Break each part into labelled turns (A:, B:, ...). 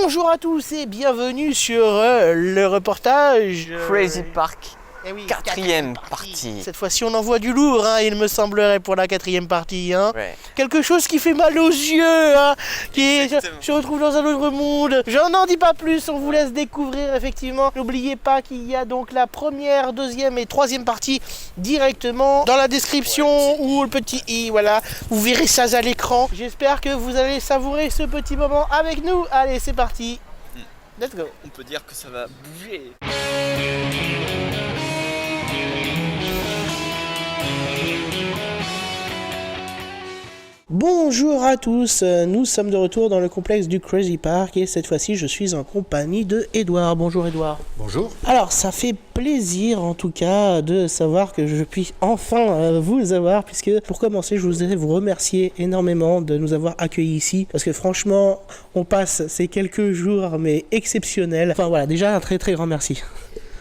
A: Bonjour à tous et bienvenue sur le reportage
B: Crazy Park.
A: Eh oui,
B: quatrième partie.
A: Cette fois-ci on envoie du lourd, hein, il me semblerait, pour la quatrième partie. Hein.
B: Ouais.
A: Quelque chose qui fait mal aux yeux, hein, je retrouve dans un autre monde. Je n'en dis pas plus, on vous laisse découvrir effectivement. N'oubliez pas qu'il y a donc la première, deuxième et troisième partie directement dans la description ou le petit i, voilà. Vous verrez ça à l'écran. J'espère que vous allez savourer ce petit moment avec nous. Allez, c'est parti. Let's go.
B: On peut dire que ça va bouger.
A: Bonjour à tous, nous sommes de retour dans le complexe du Crazy Park et cette fois-ci je suis en compagnie de Edouard. Bonjour Edouard.
C: Bonjour.
A: Alors ça fait plaisir en tout cas de savoir que je puisse enfin vous avoir, puisque pour commencer je voudrais vous remercier énormément de nous avoir accueillis ici, parce que franchement on passe ces quelques jours mais exceptionnels. Enfin voilà, déjà un très très grand merci.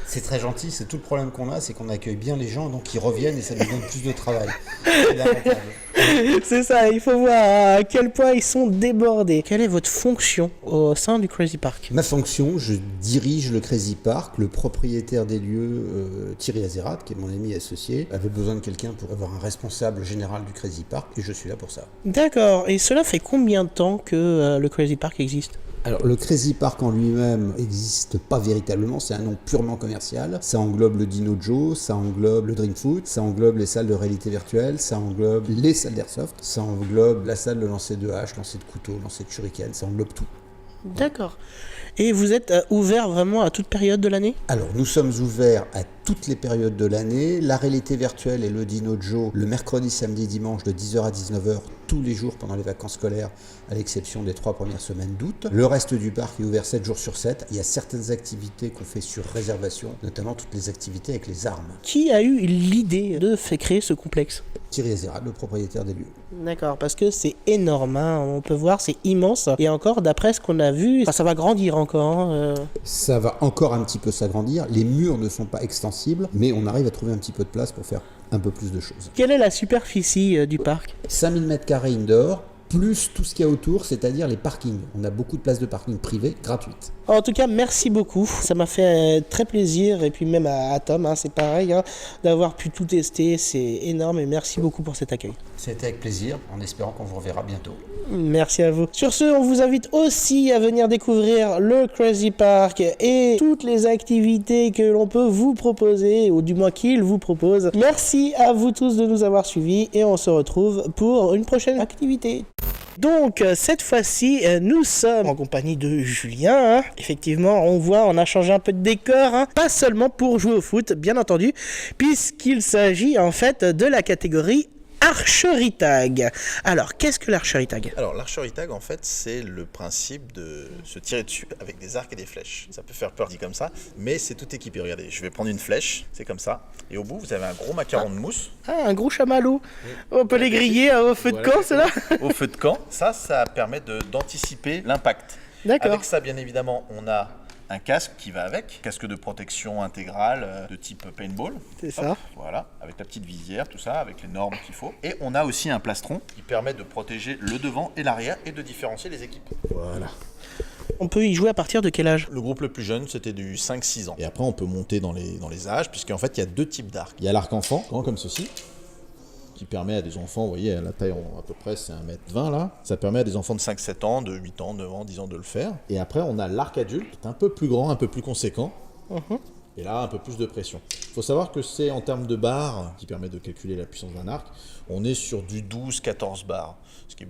C: C'est très gentil, c'est tout le problème qu'on a, c'est qu'on accueille bien les gens, donc ils reviennent et ça nous donne plus de travail.
A: C'est ça, il faut voir à quel point ils sont débordés. Quelle est votre fonction au sein du Crazy Park ?
C: Ma fonction, je dirige le Crazy Park. Le propriétaire des lieux, Thierry Azerat, qui est mon ami associé, avait besoin de quelqu'un pour avoir un responsable général du Crazy Park et je suis là pour ça.
A: D'accord, et cela fait combien de temps que le Crazy Park existe ?
C: Alors le Crazy Park en lui-même n'existe pas véritablement, c'est un nom purement commercial. Ça englobe le Dino Joe, ça englobe le Dream Foot, ça englobe les salles de réalité virtuelle, ça englobe les salles d'airsoft, ça englobe la salle de lancer de hache, lancer de couteau, lancer de shuriken, ça englobe tout.
A: D'accord. Et vous êtes ouvert vraiment à toute période de l'année ?
C: Alors nous sommes ouverts à toutes les périodes de l'année. La réalité virtuelle et le Dino Joe le mercredi, samedi, dimanche de 10h à 19h tous les jours pendant les vacances scolaires, à l'exception des 3 premières semaines d'août. Le reste du parc est ouvert 7 jours sur 7. Il y a certaines activités qu'on fait sur réservation, notamment toutes les activités avec les armes.
A: Qui a eu l'idée de créer ce complexe ?
C: Thierry Azerat, le propriétaire des lieux.
A: D'accord, parce que c'est énorme, hein. On peut voir, c'est immense. Et encore, d'après ce qu'on a vu, ça va grandir encore. Hein.
C: Ça va encore un petit peu s'agrandir. Les murs ne sont pas extensibles, mais on arrive à trouver un petit peu de place pour faire un peu plus de choses.
A: Quelle est la superficie du parc ?
C: 5000 m² indoor, plus tout ce qu'il y a autour, c'est-à-dire les parkings. On a beaucoup de places de parking privées gratuites.
A: En tout cas, merci beaucoup. Ça m'a fait très plaisir. Et puis même à Tom, hein, c'est pareil, hein, d'avoir pu tout tester. C'est énorme et merci beaucoup pour cet accueil.
C: C'était avec plaisir, en espérant qu'on vous reverra bientôt.
A: Merci à vous. Sur ce, on vous invite aussi à venir découvrir le Crazy Park et toutes les activités que l'on peut vous proposer, ou du moins qu'il vous propose. Merci à vous tous de nous avoir suivis et on se retrouve pour une prochaine activité. Donc cette fois-ci nous sommes en compagnie de Julien, hein. Effectivement on a changé un peu de décor, hein. Pas seulement pour jouer au foot bien entendu, puisqu'il s'agit en fait de la catégorie Archery Tag. Alors, qu'est-ce que l'Archery Tag ?
D: Alors, l'Archery Tag, en fait, c'est le principe de se tirer dessus avec des arcs et des flèches. Ça peut faire peur dit comme ça, mais c'est tout équipé. Regardez, je vais prendre une flèche, c'est comme ça, et au bout, vous avez un gros macaron de mousse.
A: Ah, un gros chamallow. On peut les griller au feu de camp, ceux-là ?
D: Au feu de camp. Ça permet d'anticiper l'impact.
A: D'accord.
D: Avec ça, bien évidemment, on a un casque qui va avec, casque de protection intégrale de type paintball.
A: C'est ça.
D: Voilà, avec la petite visière, tout ça, avec les normes qu'il faut. Et on a aussi un plastron qui permet de protéger le devant et l'arrière et de différencier les équipes.
C: Voilà.
A: On peut y jouer à partir de quel âge ?
D: Le groupe le plus jeune, c'était du 5-6 ans. Et après, on peut monter dans les âges, puisqu'en fait, il y a 2 types d'arcs. Il y a l'arc enfant, grand comme ceci, qui permet à des enfants, vous voyez, à la taille à peu près, c'est 1m20 là. Ça permet à des enfants de 5-7 ans, de 8 ans, 9 ans, 10 ans de le faire. Et après, on a l'arc adulte, qui est un peu plus grand, un peu plus conséquent. Et là, un peu plus de pression. Il faut savoir que c'est en termes de barres, qui permet de calculer la puissance d'un arc, on est sur du 12-14 barres, ce qui est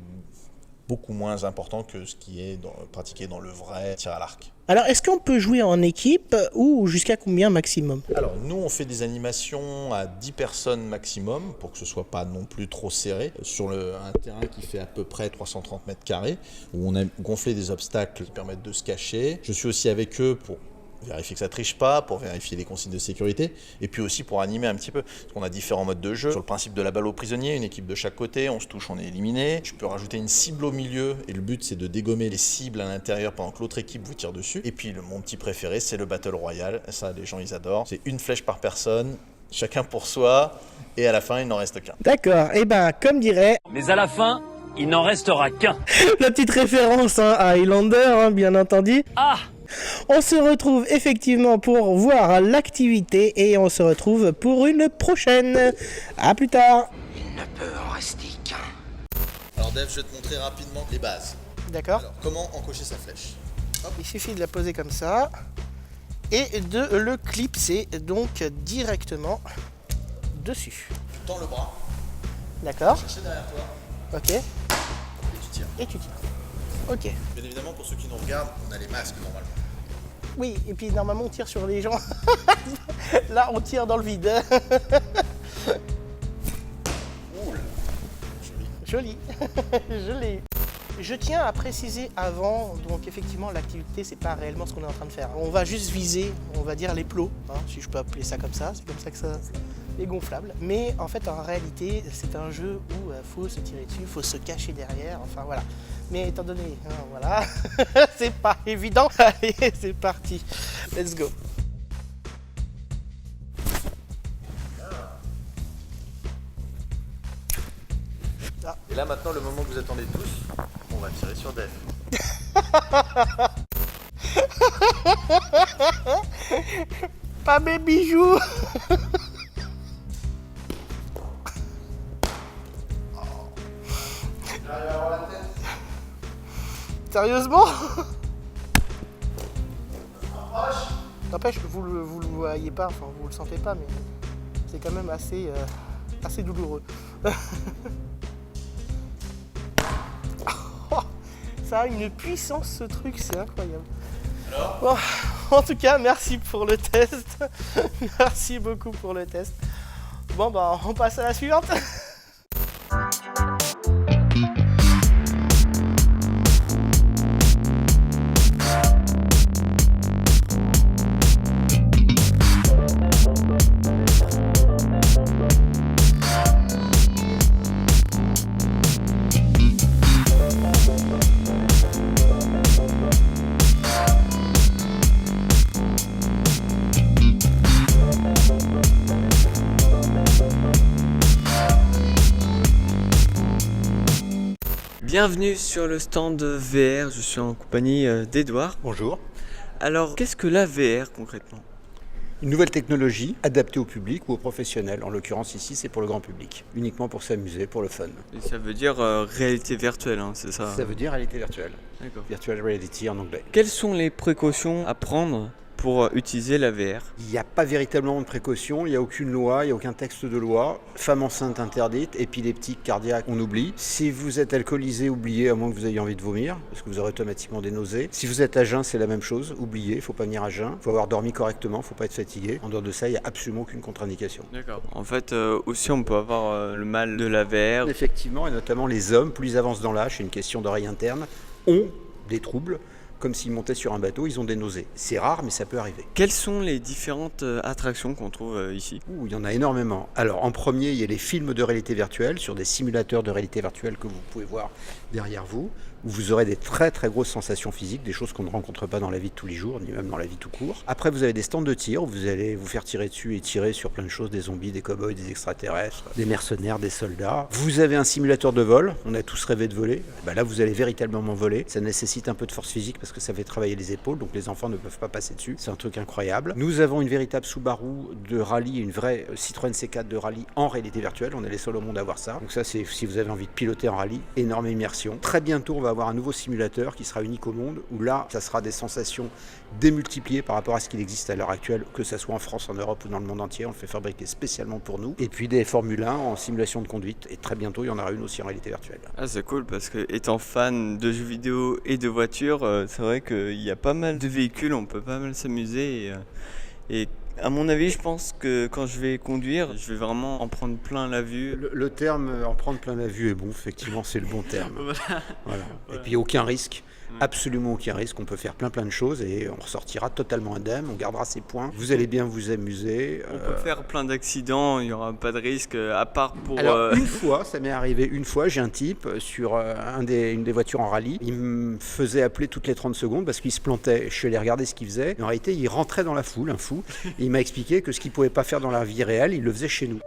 D: beaucoup moins important que ce qui est pratiqué dans le vrai tir à l'arc.
A: Alors, est-ce qu'on peut jouer en équipe ou jusqu'à combien maximum ?
D: Alors, nous, on fait des animations à 10 personnes maximum pour que ce soit pas non plus trop serré sur un terrain qui fait à peu près 330 m², où on a gonflé des obstacles qui permettent de se cacher. Je suis aussi avec eux pour vérifier que ça triche pas, pour vérifier les consignes de sécurité, et puis aussi pour animer un petit peu, parce qu'on a différents modes de jeu. Sur le principe de la balle aux prisonniers, une équipe de chaque côté, on se touche, on est éliminé. Je peux rajouter une cible au milieu, et le but c'est de dégommer les cibles à l'intérieur pendant que l'autre équipe vous tire dessus. Et puis mon petit préféré, c'est le Battle Royale, ça les gens ils adorent. C'est une flèche par personne, chacun pour soi, et à la fin il n'en reste qu'un.
A: D'accord, et ben comme dirait...
E: Mais à la fin, il n'en restera qu'un.
A: La petite référence à Highlander, bien entendu.
E: Ah!
A: On se retrouve effectivement pour voir l'activité et on se retrouve pour une prochaine. À plus tard.
F: Il ne peut en rester qu'un.
D: Alors Dave, je vais te montrer rapidement les bases.
A: D'accord.
D: Alors, comment encocher sa flèche?
A: Il suffit de la poser comme ça et de le clipser donc directement dessus.
D: Tu tends le bras,
A: D'accord.
D: chercher derrière toi
A: Ok.
D: et tu tires.
A: Et tu tires. Ok.
D: Bien évidemment, pour ceux qui nous regardent, on a les masques normalement.
A: Oui, et puis normalement on tire sur les gens. Là on tire dans le vide.
D: Oula, joli.
A: Joli. Je l'ai eu. Je tiens à préciser avant, donc effectivement l'activité c'est pas réellement ce qu'on est en train de faire. On va juste viser, on va dire les plots, si je peux appeler ça comme ça, c'est comme ça que ça est gonflable. Mais en fait en réalité c'est un jeu où faut se tirer dessus, faut se cacher derrière, enfin voilà. Mais étant donné, voilà, c'est pas évident. Allez, c'est parti, let's go.
D: Et là maintenant, le moment que vous attendez tous, on va tirer sur Dave.
A: Pas mes bijoux. Sérieusement? N'empêche, vous le voyez pas, enfin vous le sentez pas, mais c'est quand même assez douloureux. Ça a une puissance ce truc, c'est incroyable. Bon, en tout cas, merci pour le test. Merci beaucoup pour le test. Bon bah on passe à la suivante.
B: Bienvenue sur le stand VR, je suis en compagnie d'Edouard.
C: Bonjour.
B: Alors, qu'est-ce que la VR concrètement?
C: Une nouvelle technologie adaptée au public ou aux professionnels. En l'occurrence ici, c'est pour le grand public. Uniquement pour s'amuser, pour le fun.
B: Et ça veut dire réalité virtuelle, c'est ça?
C: Ça veut dire réalité virtuelle.
B: D'accord.
C: Virtual reality en anglais.
B: Quelles sont les précautions à prendre pour utiliser la VR?
C: Il n'y a pas véritablement de précaution, il n'y a aucune loi, il n'y a aucun texte de loi. Femme enceinte interdite, épileptique, cardiaque, on oublie. Si vous êtes alcoolisé, oubliez, à moins que vous ayez envie de vomir, parce que vous aurez automatiquement des nausées. Si vous êtes à jeun, c'est la même chose, oubliez, il ne faut pas venir à jeun. Il faut avoir dormi correctement, il ne faut pas être fatigué. En dehors de ça, il n'y a absolument aucune contre-indication.
B: D'accord. En fait, aussi on peut avoir le mal de la VR.
C: Effectivement, et notamment les hommes, plus ils avancent dans l'âge, c'est une question d'oreille interne, ont des troubles. Comme s'ils montaient sur un bateau, ils ont des nausées. C'est rare, mais ça peut arriver.
B: Quelles sont les différentes attractions qu'on trouve ici?
C: Il y en a énormément. Alors, en premier, il y a les films de réalité virtuelle sur des simulateurs de réalité virtuelle que vous pouvez voir derrière vous, où vous aurez des très très grosses sensations physiques, des choses qu'on ne rencontre pas dans la vie de tous les jours, ni même dans la vie tout court. Après, vous avez des stands de tir où vous allez vous faire tirer dessus et tirer sur plein de choses, des zombies, des cow-boys, des extraterrestres, des mercenaires, des soldats. Vous avez un simulateur de vol, on a tous rêvé de voler. Là, vous allez véritablement voler. Ça nécessite un peu de force physique parce que ça fait travailler les épaules, donc les enfants ne peuvent pas passer dessus. C'est un truc incroyable. Nous avons une véritable Subaru de rallye, une vraie Citroën C4 de rallye en réalité virtuelle. On est les seuls au monde à avoir ça. Donc ça, c'est si vous avez envie de piloter en rallye, énorme immersion. Très bientôt, on va avoir un nouveau simulateur qui sera unique au monde, où là, ça sera des sensations démultipliées par rapport à ce qu'il existe à l'heure actuelle, que ce soit en France, en Europe ou dans le monde entier. On le fait fabriquer spécialement pour nous. Et puis des Formule 1 en simulation de conduite. Et très bientôt, il y en aura une aussi en réalité virtuelle.
B: Ah, c'est cool parce que étant fan de jeux vidéo et de voitures, c'est vrai qu'il y a pas mal de véhicules, on peut pas mal s'amuser et à mon avis, je pense que quand je vais conduire, je vais vraiment en prendre plein la vue.
C: Le terme en prendre plein la vue est bon, effectivement, c'est le bon terme. Voilà. Et puis aucun risque. Absolument aucun risque, on peut faire plein de choses et on ressortira totalement indemne, on gardera ses points, vous allez bien vous amuser.
B: On peut faire plein d'accidents, il n'y aura pas de risque à part pour...
C: Alors une fois, ça m'est arrivé une fois, j'ai un type sur une des voitures en rallye, il me faisait appeler toutes les 30 secondes parce qu'il se plantait, je suis allé regarder ce qu'il faisait, et en réalité il rentrait dans la foule, un fou, et il m'a expliqué que ce qu'il ne pouvait pas faire dans la vie réelle, il le faisait chez nous.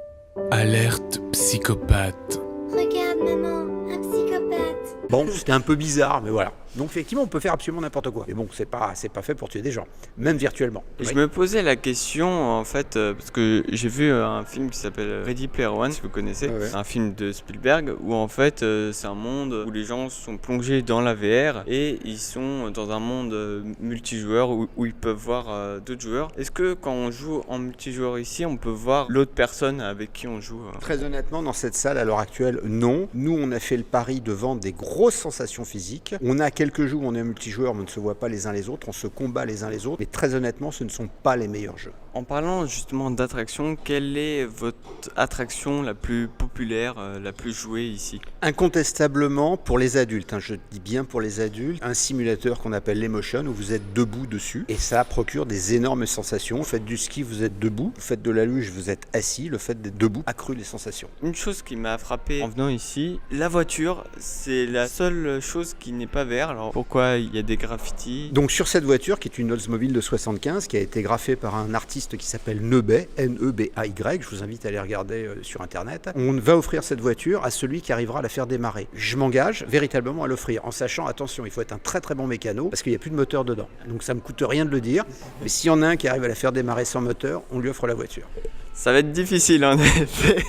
G: Alerte psychopathe.
H: Regarde maman, un psychopathe.
C: Bon, c'était un peu bizarre, mais voilà. Donc effectivement, on peut faire absolument n'importe quoi. Mais bon, c'est pas fait pour tuer des gens, même virtuellement.
B: Je me posais la question en fait parce que j'ai vu un film qui s'appelle Ready Player One, si vous connaissez,
C: Ouais.
B: un film de Spielberg où en fait c'est un monde où les gens sont plongés dans la VR et ils sont dans un monde multijoueur où ils peuvent voir d'autres joueurs. Est-ce que quand on joue en multijoueur ici, on peut voir l'autre personne avec qui on joue
C: Très honnêtement, dans cette salle, à l'heure actuelle, non. Nous, on a fait le pari de vendre des grosses sensations physiques. On a quelques jeux où on est multijoueur, mais on ne se voit pas les uns les autres, on se combat les uns les autres. Mais très honnêtement, ce ne sont pas les meilleurs jeux.
B: En parlant justement d'attraction, quelle est votre attraction la plus populaire, la plus jouée ici?
C: Incontestablement, pour les adultes, je dis bien pour les adultes, un simulateur qu'on appelle l'Emotion, où vous êtes debout dessus, et ça procure des énormes sensations. Vous faites du ski, vous êtes debout. Vous faites de la luge, vous êtes assis. Le fait d'être debout accrue les sensations.
B: Une chose qui m'a frappé en venant ici, la voiture, c'est la seule chose qui n'est pas vert. Alors pourquoi il y a des graffitis?
C: Donc sur cette voiture, qui est une Oldsmobile de 75, qui a été graffée par un artiste qui s'appelle Nebay, N-E-B-A-Y, je vous invite à aller regarder sur internet, on va offrir cette voiture à celui qui arrivera à la faire démarrer. Je m'engage véritablement à l'offrir, en sachant, attention, il faut être un très très bon mécano, parce qu'il n'y a plus de moteur dedans. Donc ça me coûte rien de le dire, mais s'il y en a un qui arrive à la faire démarrer sans moteur, on lui offre la voiture.
B: Ça va être difficile en effet.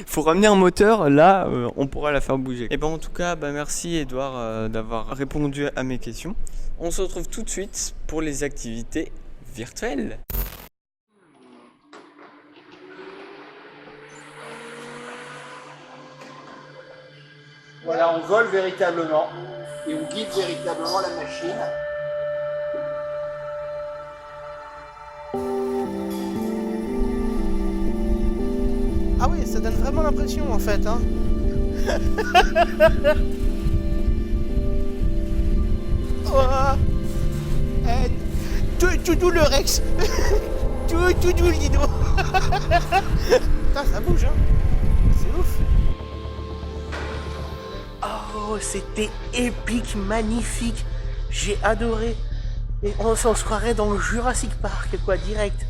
B: Faut ramener un moteur, là on pourra la faire bouger. Et ben en tout cas, merci Edouard d'avoir répondu à mes questions. On se retrouve tout de suite pour les activités virtuelles.
C: Voilà, on vole véritablement et on guide véritablement la machine.
A: Ah oui, ça donne vraiment l'impression en fait, hein. Oh. Tout doux le Rex. Tout doux le Dino. Putain, ça bouge, hein. C'est ouf. Oh, c'était épique, magnifique. J'ai adoré. Et on s'en se croirait dans le Jurassic Park, quoi, direct.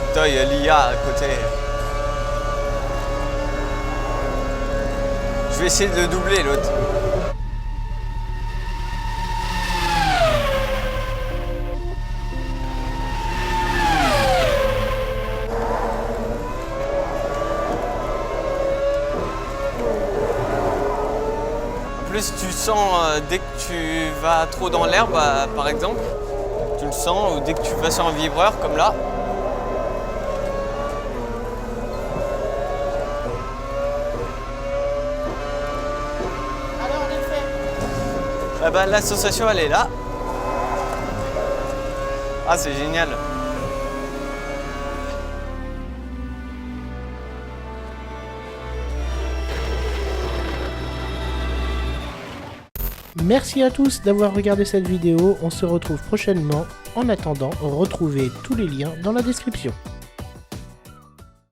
B: Putain, il y a l'IA à côté. Je vais essayer de doubler l'autre. En plus, tu sens dès que tu vas trop dans l'herbe, par exemple, tu le sens, ou dès que tu vas sur un vibreur, comme là.
A: Alors, l'effet.
B: La sensation, elle est là. Ah, c'est génial.
A: Merci à tous d'avoir regardé cette vidéo, on se retrouve prochainement. En attendant, retrouvez tous les liens dans la description.